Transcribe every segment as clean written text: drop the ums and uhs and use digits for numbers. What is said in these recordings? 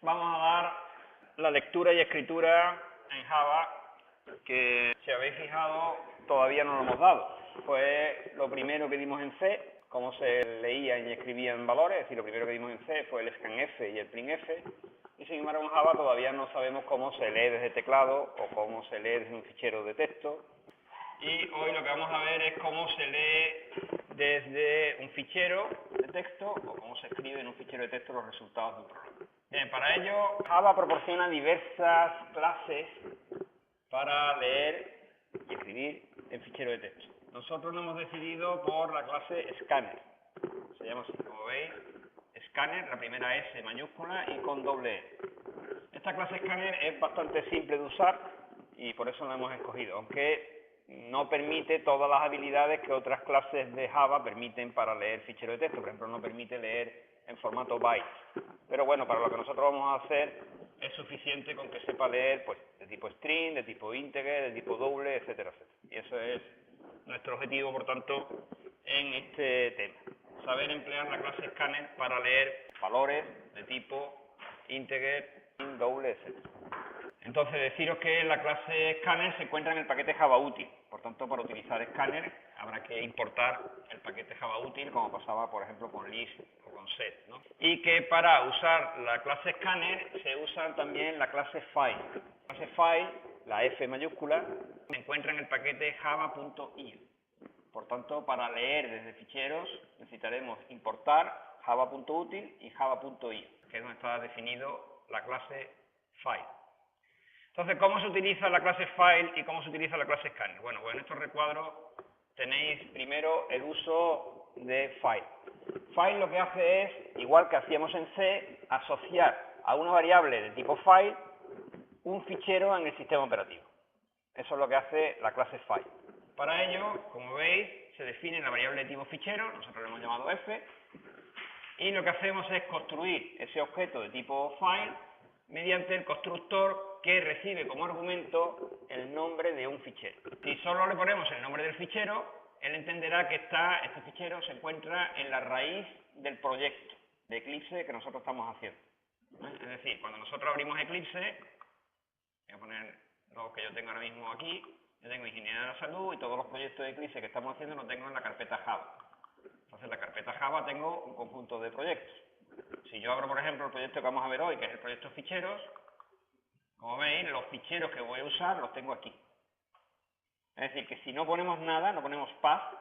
vamos a dar la lectura y escritura en Java, que si habéis fijado todavía no lo hemos dado. Fue lo primero que dimos en C, cómo se leía y escribía en valores, es decir, lo primero que dimos en C fue el scanf y el printf, y sin embargo en Java todavía no sabemos cómo se lee desde teclado o cómo se lee desde un fichero de texto. Y hoy lo que vamos a ver es cómo se lee desde un fichero de texto o cómo se escribe en un fichero de texto los resultados de un programa. Bien, para ello Java proporciona diversas clases para leer y escribir en fichero de texto. Nosotros nos hemos decidido por la clase Scanner. Se llama así, como veis, Scanner, la primera S mayúscula y con doble E. Esta clase Scanner es bastante simple de usar y por eso la hemos escogido, aunque no permite todas las habilidades que otras clases de Java permiten para leer fichero de texto. Por ejemplo, no permite leer en formato bytes. Pero bueno, para lo que nosotros vamos a hacer es suficiente con que sepa leer pues, de tipo string, de tipo integer, de tipo double, etcétera, etcétera. Y eso es nuestro objetivo, por tanto, en este tema. Saber emplear la clase scanner para leer valores de tipo integer, double, etcétera. Entonces, deciros que la clase scanner se encuentra en el paquete Java útil. Por tanto, para utilizar scanner habrá que importar el paquete Java útil, como pasaba, por ejemplo, con list o con set, ¿no? Y que para usar la clase scanner se usa también la clase file. La clase file, la F mayúscula, se encuentra en el paquete java.io. Por tanto, para leer desde ficheros necesitaremos importar java.util y java.io, que es donde está definido la clase file. Entonces, ¿cómo se utiliza la clase file y cómo se utiliza la clase scanner? Bueno, pues en estos recuadros tenéis primero el uso de file. File lo que hace es, igual que hacíamos en C, asociar a una variable de tipo file un fichero en el sistema operativo. Eso es lo que hace la clase file. Para ello, como veis, se define la variable de tipo fichero, nosotros lo hemos llamado f, y lo que hacemos es construir ese objeto de tipo file mediante el constructor que recibe como argumento el nombre de un fichero. Si solo le ponemos el nombre del fichero, él entenderá que este fichero se encuentra en la raíz del proyecto de Eclipse que nosotros estamos haciendo. Es decir, cuando nosotros abrimos Eclipse, voy a poner los que yo tengo ahora mismo aquí, yo tengo Ingeniería de la Salud y todos los proyectos de Eclipse que estamos haciendo los tengo en la carpeta Java. Entonces, en la carpeta Java tengo un conjunto de proyectos. Si yo abro, por ejemplo, el proyecto que vamos a ver hoy, que es el proyecto ficheros, como veis, los ficheros que voy a usar los tengo aquí. Es decir, que si no ponemos nada, no ponemos path,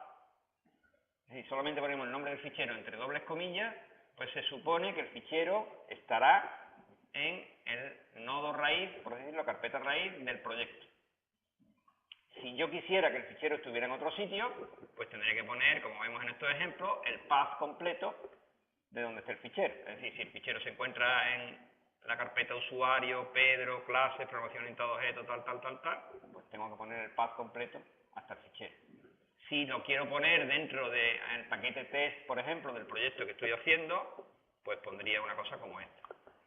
es decir, solamente ponemos el nombre del fichero entre dobles comillas, pues se supone que el fichero estará en el nodo raíz, por decirlo, carpeta raíz del proyecto. Si yo quisiera que el fichero estuviera en otro sitio, pues tendría que poner, como vemos en estos ejemplos, el path completo de donde está el fichero. Es decir, si el fichero se encuentra en la carpeta usuario, Pedro, clases, programación orientada a objetos, tal, pues tengo que poner el path completo hasta el fichero. Si lo quiero poner dentro del paquete test, por ejemplo, del proyecto que estoy haciendo, pues pondría una cosa como esta.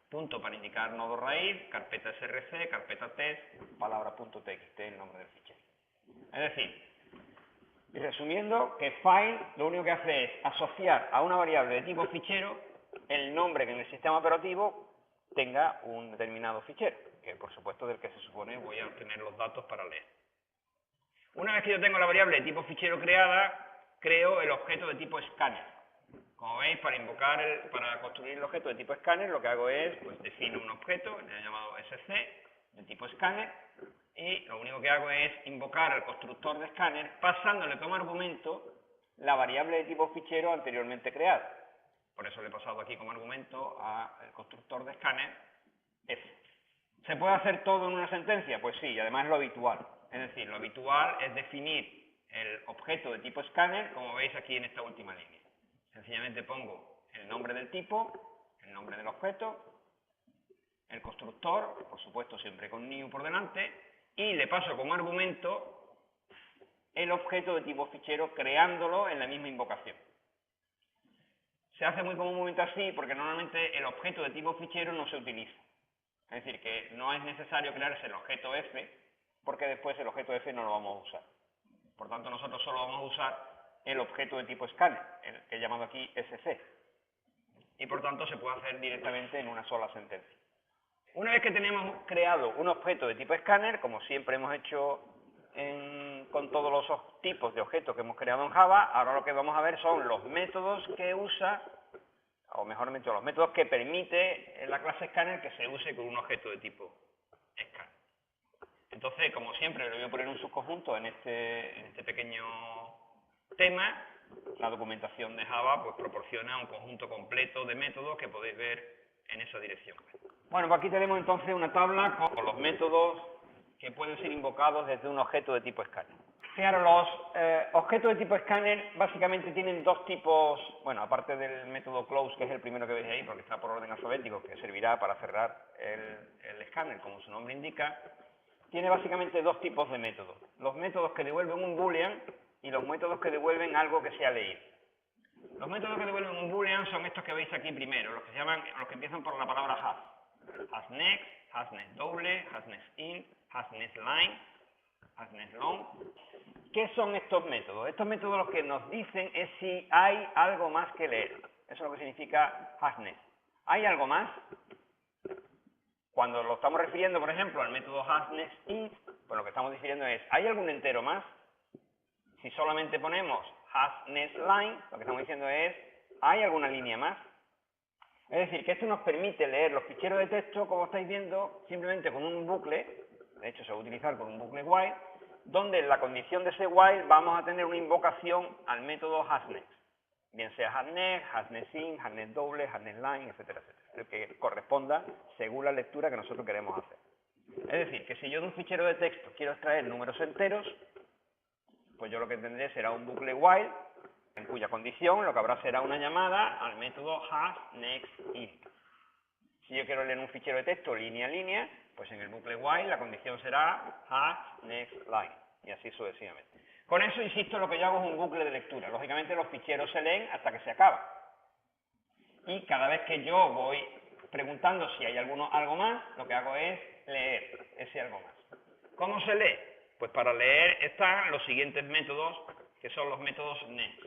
Punto para indicar nodo raíz, carpeta src, carpeta test, palabra.txt, el nombre del fichero. Es decir, y resumiendo, que file lo único que hace es asociar a una variable de tipo fichero el nombre que en el sistema operativo tenga un determinado fichero, que por supuesto del que se supone voy a obtener los datos para leer. Una vez que yo tengo la variable de tipo fichero creada, creo el objeto de tipo scanner. Como veis, para construir el objeto de tipo scanner, lo que hago es, pues defino un objeto, le he llamado sc, de tipo scanner, y lo único que hago es invocar al constructor de scanner pasándole como argumento la variable de tipo fichero anteriormente creada. Por eso le he pasado aquí como argumento al constructor de scanner f. ¿Se puede hacer todo en una sentencia? Pues sí, y además es lo habitual. Es decir, lo habitual es definir el objeto de tipo scanner, como veis aquí en esta última línea. Sencillamente pongo el nombre del tipo, el nombre del objeto, el constructor, por supuesto siempre con new por delante, y le paso como argumento el objeto de tipo fichero creándolo en la misma invocación. Se hace muy comúnmente así porque normalmente el objeto de tipo fichero no se utiliza. Es decir, que no es necesario crearse el objeto f porque después el objeto f no lo vamos a usar. Por tanto, nosotros solo vamos a usar el objeto de tipo scanner, el que he llamado aquí sc. Y por tanto se puede hacer directamente en una sola sentencia. Una vez que tenemos creado un objeto de tipo escáner, como siempre hemos hecho con todos los tipos de objetos que hemos creado en Java, ahora lo que vamos a ver son los métodos que usa, o mejor dicho, los métodos que permite la clase escáner que se use con un objeto de tipo escáner. Entonces, como siempre, le voy a poner un subconjunto en este pequeño tema. La documentación de Java pues proporciona un conjunto completo de métodos que podéis ver en esa dirección. Bueno, pues aquí tenemos entonces una tabla con los métodos que pueden ser invocados desde un objeto de tipo escáner. Fijaros, los objetos de tipo escáner básicamente tienen dos tipos, bueno, aparte del método close, que es el primero que veis ahí, porque está por orden alfabético, que servirá para cerrar el escáner, como su nombre indica, tiene básicamente dos tipos de métodos. Los métodos que devuelven un boolean y los métodos que devuelven algo que se ha leído. Los métodos que devuelven un boolean son estos que veis aquí primero, los que empiezan por la palabra has. HasNext, hasNextDouble, hasNextInt, hasNextLine, hasNextLong. ¿Qué son estos métodos? Estos métodos lo que nos dicen es si hay algo más que leer. Eso es lo que significa hasNext. ¿Hay algo más? Cuando lo estamos refiriendo, por ejemplo, al método hasNextInt, pues lo que estamos diciendo es, ¿hay algún entero más? Si solamente ponemos hasNextLine, lo que estamos diciendo es, ¿hay alguna línea más? Es decir, que esto nos permite leer los ficheros de texto, como estáis viendo, simplemente con un bucle, de hecho se va a utilizar con un bucle while, donde en la condición de ese while vamos a tener una invocación al método hasNext, bien sea hasNext, hasNextInt, hasNextDouble, hasNextLine, etcétera, etcétera, el que corresponda según la lectura que nosotros queremos hacer. Es decir, que si yo de un fichero de texto quiero extraer números enteros, pues yo lo que tendré será un bucle while, en cuya condición lo que habrá será una llamada al método hasNextInt. Si yo quiero leer un fichero de texto línea a línea, pues en el bucle while la condición será hasNextLine, y así sucesivamente. Con eso, insisto, lo que yo hago es un bucle de lectura. Lógicamente los ficheros se leen hasta que se acaban. Y cada vez que yo voy preguntando si hay algo más, lo que hago es leer ese algo más. ¿Cómo se lee? Pues para leer están los siguientes métodos, que son los métodos next.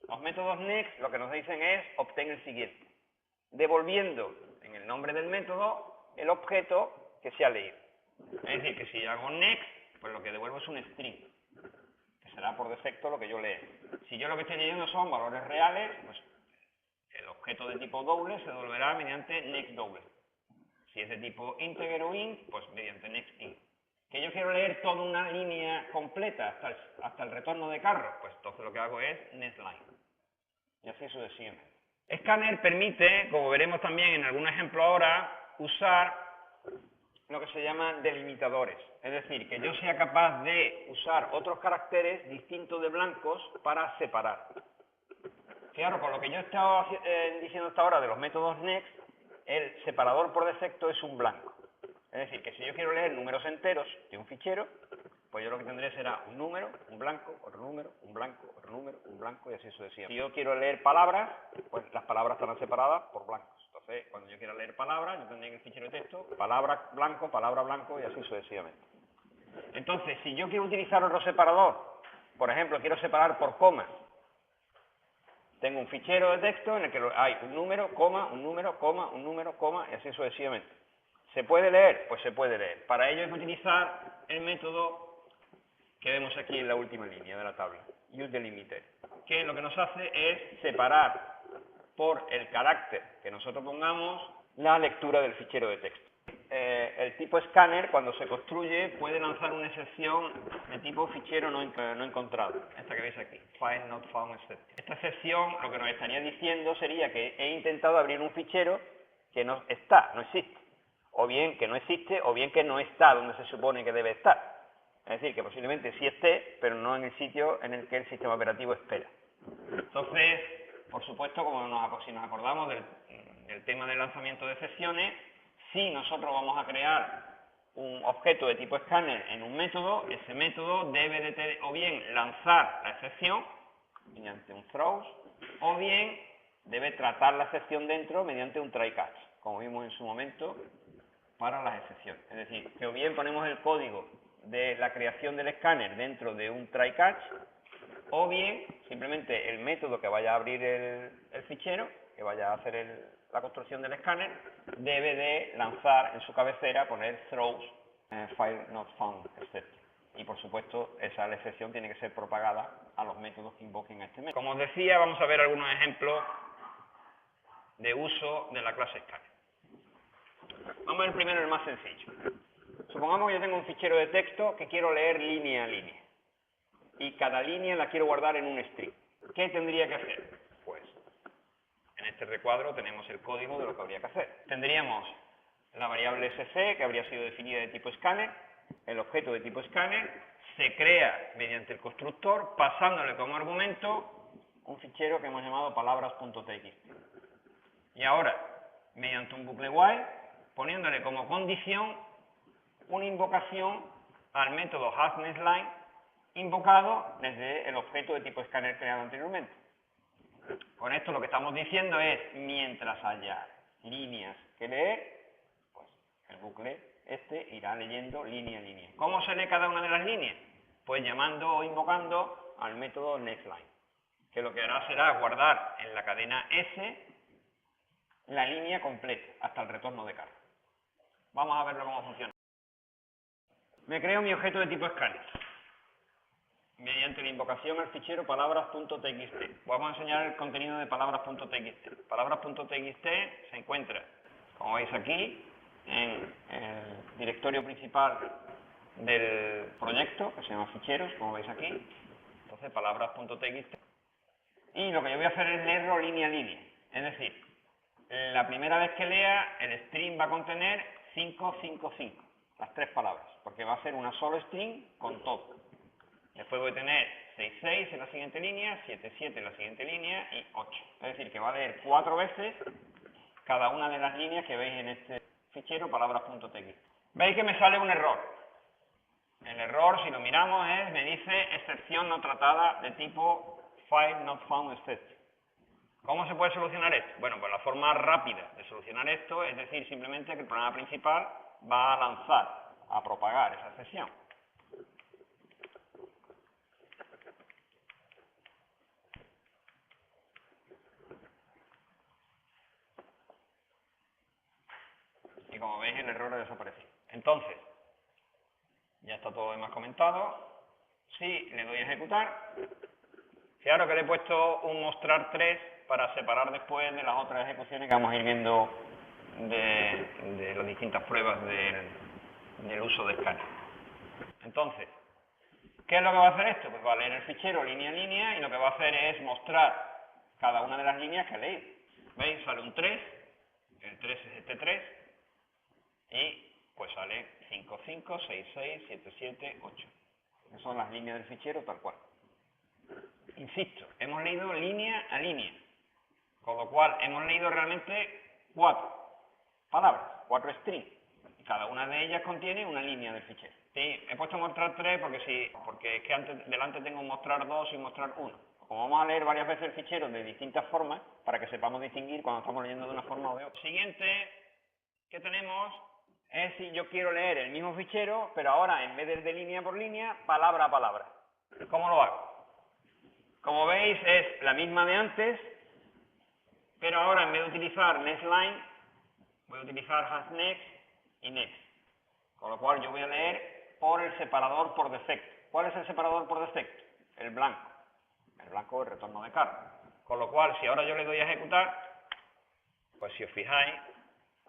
Los métodos next lo que nos dicen es obtén el siguiente, devolviendo en el nombre del método el objeto que se ha leído. Es decir, que si yo hago next, pues lo que devuelvo es un string, que será por defecto lo que yo leo. Si yo lo que estoy leyendo son valores reales, pues el objeto de tipo doble se devolverá mediante nextDouble. Si es de tipo integer o int, pues mediante nextInt. ¿Que yo quiero leer toda una línea completa hasta el retorno de carro? Pues entonces lo que hago es nextLine. Y así sucesivamente. Scanner permite, como veremos también en algún ejemplo ahora, usar lo que se llama delimitadores. Es decir, que yo sea capaz de usar otros caracteres distintos de blancos para separar. Fijaros, con lo que yo he estado diciendo hasta ahora de los métodos next, el separador por defecto es un blanco. Es decir, que si yo quiero leer números enteros de un fichero, pues yo lo que tendré será un número, un blanco, otro número, un blanco, otro número, un blanco y así sucesivamente. Si yo quiero leer palabras, pues las palabras estarán separadas por blancos. Entonces, cuando yo quiera leer palabras, yo tendré en el fichero de texto palabra blanco y así sucesivamente. Entonces, si yo quiero utilizar otro separador, por ejemplo, quiero separar por comas, tengo un fichero de texto en el que hay un número, coma, un número, coma, un número, coma, y así sucesivamente. ¿Se puede leer? Pues se puede leer. Para ello hay que utilizar el método que vemos aquí en la última línea de la tabla, useDelimiter, que lo que nos hace es separar por el carácter que nosotros pongamos la lectura del fichero de texto. El tipo scanner, cuando se construye, puede lanzar una excepción de tipo fichero no encontrado, esta que veis aquí, file not found excepted. Esta excepción lo que nos estaría diciendo sería que he intentado abrir un fichero que no existe, o bien que no existe, o bien que no está donde se supone que debe estar. Es decir, que posiblemente sí esté, pero no en el sitio en el que el sistema operativo espera. Entonces, por supuesto, si nos acordamos del tema del lanzamiento de excepciones, si nosotros vamos a crear un objeto de tipo scanner en un método, ese método debe de o bien lanzar la excepción mediante un throws, o bien debe tratar la excepción dentro mediante un try catch, como vimos en su momento para las excepciones. Es decir, que o bien ponemos el código de la creación del escáner dentro de un try catch, o bien simplemente el método que vaya a abrir el fichero, que vaya a hacer la construcción del escáner, debe de lanzar en su cabecera, poner throws, file not found, etc. Y por supuesto, esa excepción tiene que ser propagada a los métodos que invoquen a este método. Como os decía, vamos a ver algunos ejemplos de uso de la clase scanner. Vamos a ver primero el más sencillo. Supongamos que yo tengo un fichero de texto que quiero leer línea a línea. Y cada línea la quiero guardar en un string. ¿Qué tendría que hacer? Pues, en este recuadro tenemos el código de lo que habría que hacer. Tendríamos la variable sc, que habría sido definida de tipo scanner, el objeto de tipo scanner, se crea mediante el constructor, pasándole como argumento un fichero que hemos llamado palabras.txt. Y ahora, mediante un bucle while, poniéndole como condición una invocación al método hasNextLine invocado desde el objeto de tipo scanner creado anteriormente. Con esto lo que estamos diciendo es, mientras haya líneas que leer, pues el bucle irá leyendo línea a línea. ¿Cómo se lee cada una de las líneas? Pues llamando o invocando al método nextLine, que lo que hará será guardar en la cadena S la línea completa hasta el retorno de carga. Vamos a verlo cómo funciona. Me creo mi objeto de tipo scanner mediante la invocación al fichero palabras.txt. Vamos a enseñar el contenido de palabras.txt. Palabras.txt se encuentra, como veis aquí, en el directorio principal del proyecto, que se llama ficheros, como veis aquí. Entonces, palabras.txt. Y lo que yo voy a hacer es leerlo línea a línea. Es decir, la primera vez que lea, el string va a contener 555, las tres palabras, porque va a ser una solo string con todo. Después voy a tener 66 en la siguiente línea, 77 en la siguiente línea y 8. Es decir, que va a leer 4 veces cada una de las líneas que veis en este fichero palabras.txt. Veis que me sale un error. El error, si lo miramos, me dice excepción no tratada de tipo file not found exception. ¿Cómo se puede solucionar esto? Bueno, pues la forma rápida de solucionar esto es decir simplemente que el programa principal va a lanzar, a propagar esa excepción. Y como veis, el error ha desaparecido. Entonces, ya está todo lo demás comentado. Si le doy a ejecutar, fijaros que le he puesto un mostrar 3 para separar después de las otras ejecuciones que vamos a ir viendo de las distintas pruebas del uso de scanner. Entonces, ¿qué es lo que va a hacer esto? Pues va a leer el fichero línea a línea y lo que va a hacer es mostrar cada una de las líneas que ha leído. ¿Veis? Sale un 3, el 3 es este 3, y pues sale 5, 5, 6, 6, 7, 7, 8. Esas son las líneas del fichero tal cual. Insisto, hemos leído línea a línea, con lo cual hemos leído realmente 4 palabras, 4 strings. Y cada una de ellas contiene una línea del fichero. Sí, he puesto mostrar 3 porque es que delante tengo un mostrar 2 y un mostrar 1. Como vamos a leer varias veces el fichero de distintas formas, para que sepamos distinguir cuando estamos leyendo de una forma o de otra. Siguiente que tenemos es si yo quiero leer el mismo fichero, pero ahora en vez de línea por línea, palabra a palabra. ¿Cómo lo hago? Como veis es la misma de antes, pero ahora en vez de utilizar nextLine, voy a utilizar hasNext y next. Con lo cual yo voy a leer por el separador por defecto. ¿Cuál es el separador por defecto? El blanco. El blanco es el retorno de carga. Con lo cual, si ahora yo le doy a ejecutar, pues si os fijáis,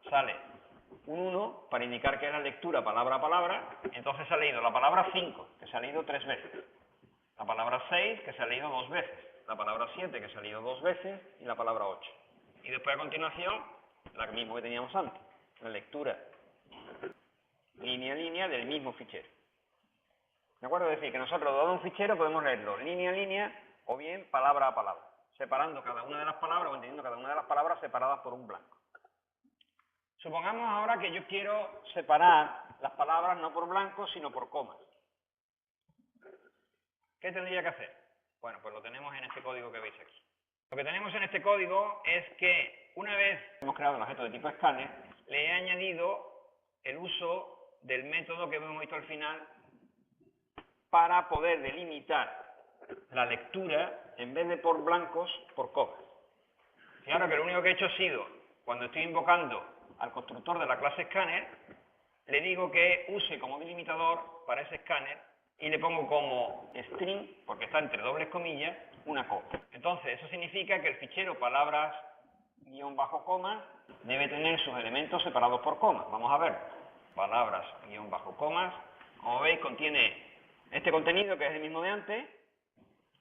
sale un 1 para indicar que es la lectura palabra a palabra. Entonces se ha leído la palabra 5, que se ha leído 3 veces. La palabra 6, que se ha leído 2 veces. La palabra 7, que se ha leído 2 veces. Y la palabra 8. Y después a continuación, la misma que teníamos antes. La lectura línea a línea del mismo fichero. ¿De acuerdo? Es decir, que nosotros dado un fichero podemos leerlo línea a línea o bien palabra a palabra, separando cada una de las palabras o entendiendo cada una de las palabras separadas por un blanco. Supongamos ahora que yo quiero separar las palabras no por blancos, sino por comas. ¿Qué tendría que hacer? Bueno, pues lo tenemos en este código que veis aquí. Lo que tenemos en este código es que una vez hemos creado un objeto de tipo scanner, le he añadido el uso del método que hemos visto al final para poder delimitar la lectura, en vez de por blancos, por comas. Fijaros que lo único que he hecho ha sido, cuando estoy invocando al constructor de la clase Scanner, le digo que use como delimitador para ese escáner y le pongo como string, porque está entre dobles comillas, una coma. Entonces, eso significa que el fichero palabras-comas debe tener sus elementos separados por comas. Vamos a ver. Palabras-comas, como veis, contiene este contenido que es el mismo de antes,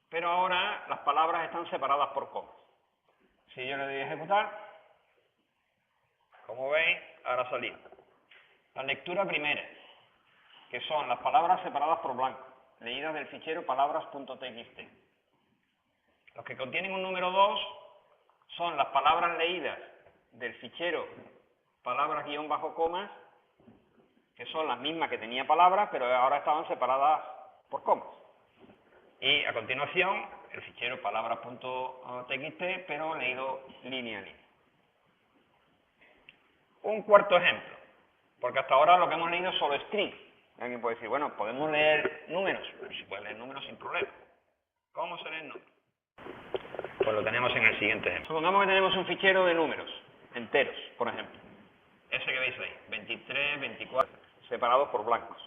pero ahora las palabras están separadas por comas. Si yo le doy a ejecutar, como veis, ahora salimos. La lectura primera, que son las palabras separadas por blanco, leídas del fichero palabras.txt. Los que contienen un número 2 son las palabras leídas del fichero palabras-comas, que son las mismas que tenía palabras, pero ahora estaban separadas por comas. Y a continuación, el fichero palabras.txt, pero leído línea a línea. Un cuarto ejemplo, porque hasta ahora lo que hemos leído es solo string. Alguien puede decir, bueno, podemos leer números. Pero si puede leer números sin problema. ¿Cómo se leen números? Pues lo tenemos en el siguiente ejemplo. Supongamos que tenemos un fichero de números enteros, por ejemplo. Ese que veis ahí, 23, 24, separados por blancos.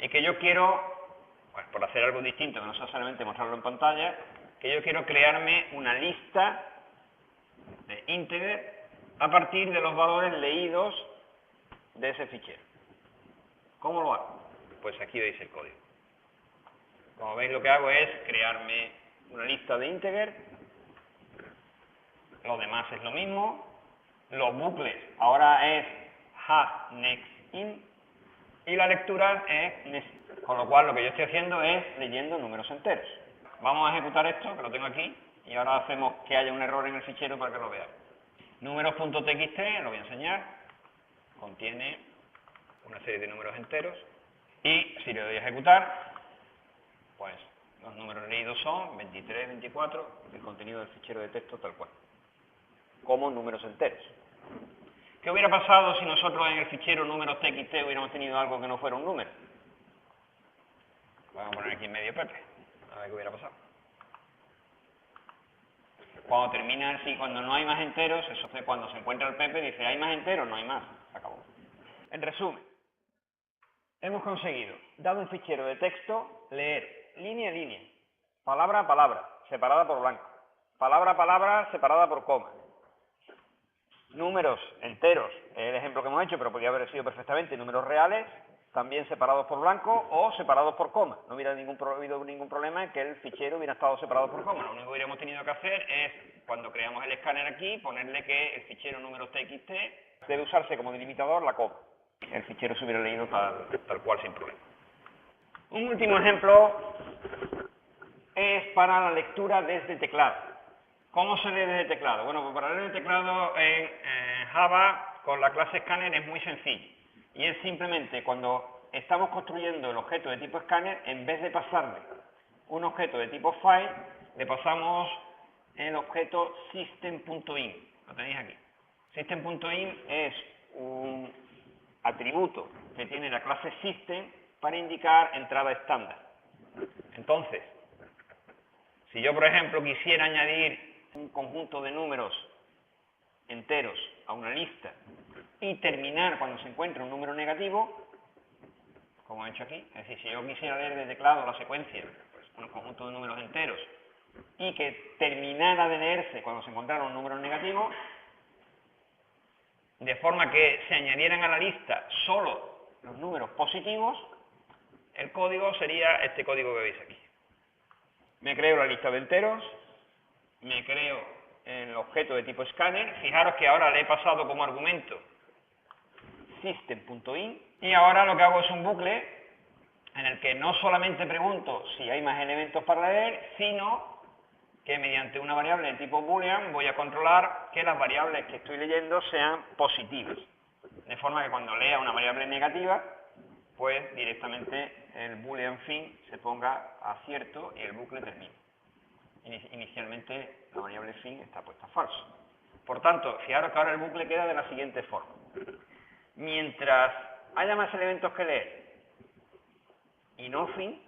Y que yo quiero, pues por hacer algo distinto, que no sea solamente mostrarlo en pantalla, que yo quiero crearme una lista de integer a partir de los valores leídos de ese fichero. ¿Cómo lo hago? Pues aquí veis el código. Como veis, lo que hago es crearme una lista de integer. Lo demás es lo mismo. Los bucles ahora es has next in y la lectura es next. Con lo cual lo que yo estoy haciendo es leyendo números enteros. Vamos a ejecutar esto, que lo tengo aquí, y ahora hacemos que haya un error en el fichero para que lo veáis. Números.txt, lo voy a enseñar, contiene una serie de números enteros, y si le doy a ejecutar, pues los números leídos son 23, 24, el contenido del fichero de texto tal cual, como números enteros. ¿Qué hubiera pasado si nosotros en el fichero números.txt hubiéramos tenido algo que no fuera un número? Vamos a poner aquí en medio Pepe, a ver qué hubiera pasado. Cuando termina así, cuando no hay más enteros, eso es cuando se encuentra el Pepe, dice, ¿hay más enteros? No hay más, se acabó. En resumen, hemos conseguido, dado un fichero de texto, leer línea a línea, palabra a palabra, separada por blanco, palabra a palabra, separada por coma, números enteros, es el ejemplo que hemos hecho, pero podría haber sido perfectamente números reales, también separados por blanco o separados por coma. No hubiera habido ningún problema en que el fichero hubiera estado separado por coma. Lo único que hubiéramos tenido que hacer es, cuando creamos el escáner aquí, ponerle que el fichero números.txt debe usarse como delimitador la coma. El fichero se hubiera leído tal cual sin problema. Un último ejemplo es para la lectura desde teclado. ¿Cómo se lee desde teclado? Bueno, pues para leer el teclado en Java con la clase Scanner es muy sencillo. Y es simplemente cuando estamos construyendo el objeto de tipo Scanner, en vez de pasarle un objeto de tipo File, le pasamos el objeto System.in. Lo tenéis aquí. System.in es un atributo que tiene la clase System para indicar entrada estándar. Entonces, si yo, por ejemplo, quisiera añadir un conjunto de números enteros a una lista y terminar cuando se encuentre un número negativo, como he hecho aquí, es decir, si yo quisiera leer de teclado la secuencia, pues un conjunto de números enteros, y que terminara de leerse cuando se encontrara un número negativo, de forma que se añadieran a la lista solo los números positivos, el código sería este código que veis aquí. Me creo la lista de enteros, me creo el objeto de tipo Scanner, fijaros que ahora le he pasado como argumento System.in, y ahora lo que hago es un bucle en el que no solamente pregunto si hay más elementos para leer, sino que mediante una variable de tipo boolean voy a controlar que las variables que estoy leyendo sean positivas. De forma que cuando lea una variable negativa, pues directamente el boolean fin se ponga a cierto y el bucle termine. Inicialmente la variable fin está puesta a falso. Por tanto, fijaros que ahora el bucle queda de la siguiente forma. Mientras haya más elementos que leer y no fin,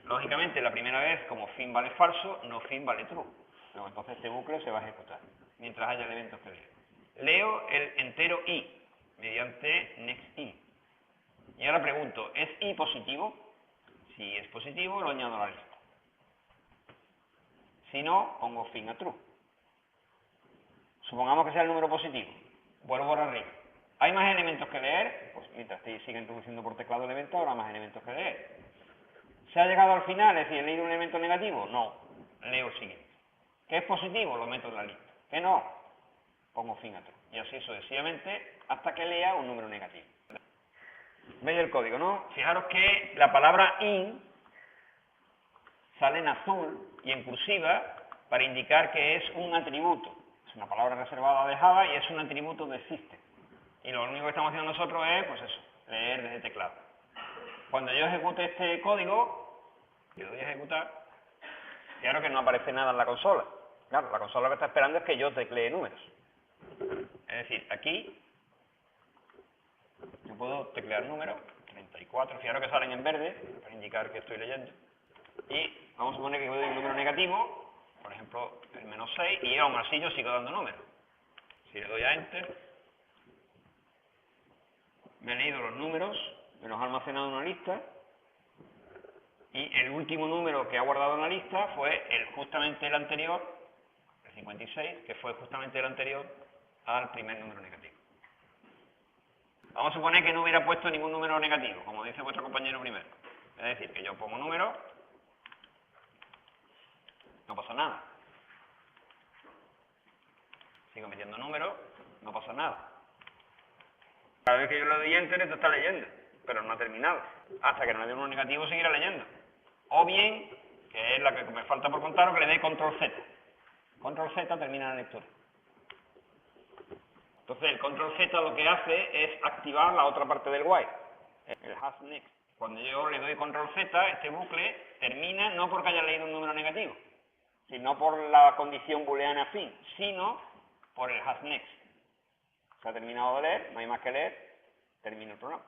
lógicamente la primera vez como fin vale falso, no fin vale true. Luego, entonces este bucle se va a ejecutar mientras haya elementos que leer. leo el entero i mediante next i. Y ahora pregunto, ¿es i positivo? Si es positivo, lo añado a la lista. Si no, pongo fin a true. Supongamos que sea el número positivo. Vuelvo por arriba. ¿Hay más elementos que leer? Pues mientras siga introduciendo por teclado elementos, habrá más elementos que leer. ¿Se ha llegado al final? Es decir, ¿he leído un elemento negativo? No. Leo el siguiente. ¿Qué es positivo? Lo meto en la lista. ¿Qué no? Pongo fin a true. Y así sucesivamente hasta que lea un número negativo. ¿Veis el código, no? Fijaros que la palabra in sale en azul y en cursiva para indicar que es un atributo. Es una palabra reservada de Java y es un atributo de system. Y lo único que estamos haciendo nosotros es, pues eso, leer desde teclado. Cuando yo ejecute este código, le doy a ejecutar, fijaros que no aparece nada en la consola. Claro, la consola lo que está esperando es que yo teclee números. Es decir, aquí yo puedo teclear números, 34, fijaros que salen en verde, para indicar que estoy leyendo. Y vamos a suponer que doy un número negativo, por ejemplo, el -6, y aún así yo sigo dando números. Si le doy a Enter, me he leído los números, me los ha almacenado en una lista, y el último número que ha guardado en la lista fue justamente el anterior, el 56, que fue justamente el anterior al primer número negativo. Vamos a suponer que no hubiera puesto ningún número negativo, como dice vuestro compañero primero. Es decir, que yo pongo número, no pasa nada. Sigo metiendo números, no pasa nada. Cada vez que yo le doy Enter, esto está leyendo, pero no ha terminado. Hasta que no le dé uno negativo, seguirá leyendo. O bien, que es la que me falta por contar, o que le dé Control Z. Control Z termina la lectura. Entonces, el Control Z lo que hace es activar la otra parte del while, el hash next. Cuando yo le doy Control Z, este bucle termina no porque haya leído un número negativo, sino por la condición booleana fin, sino por el hash next. Se ha terminado de leer, no hay más que leer, termino el programa.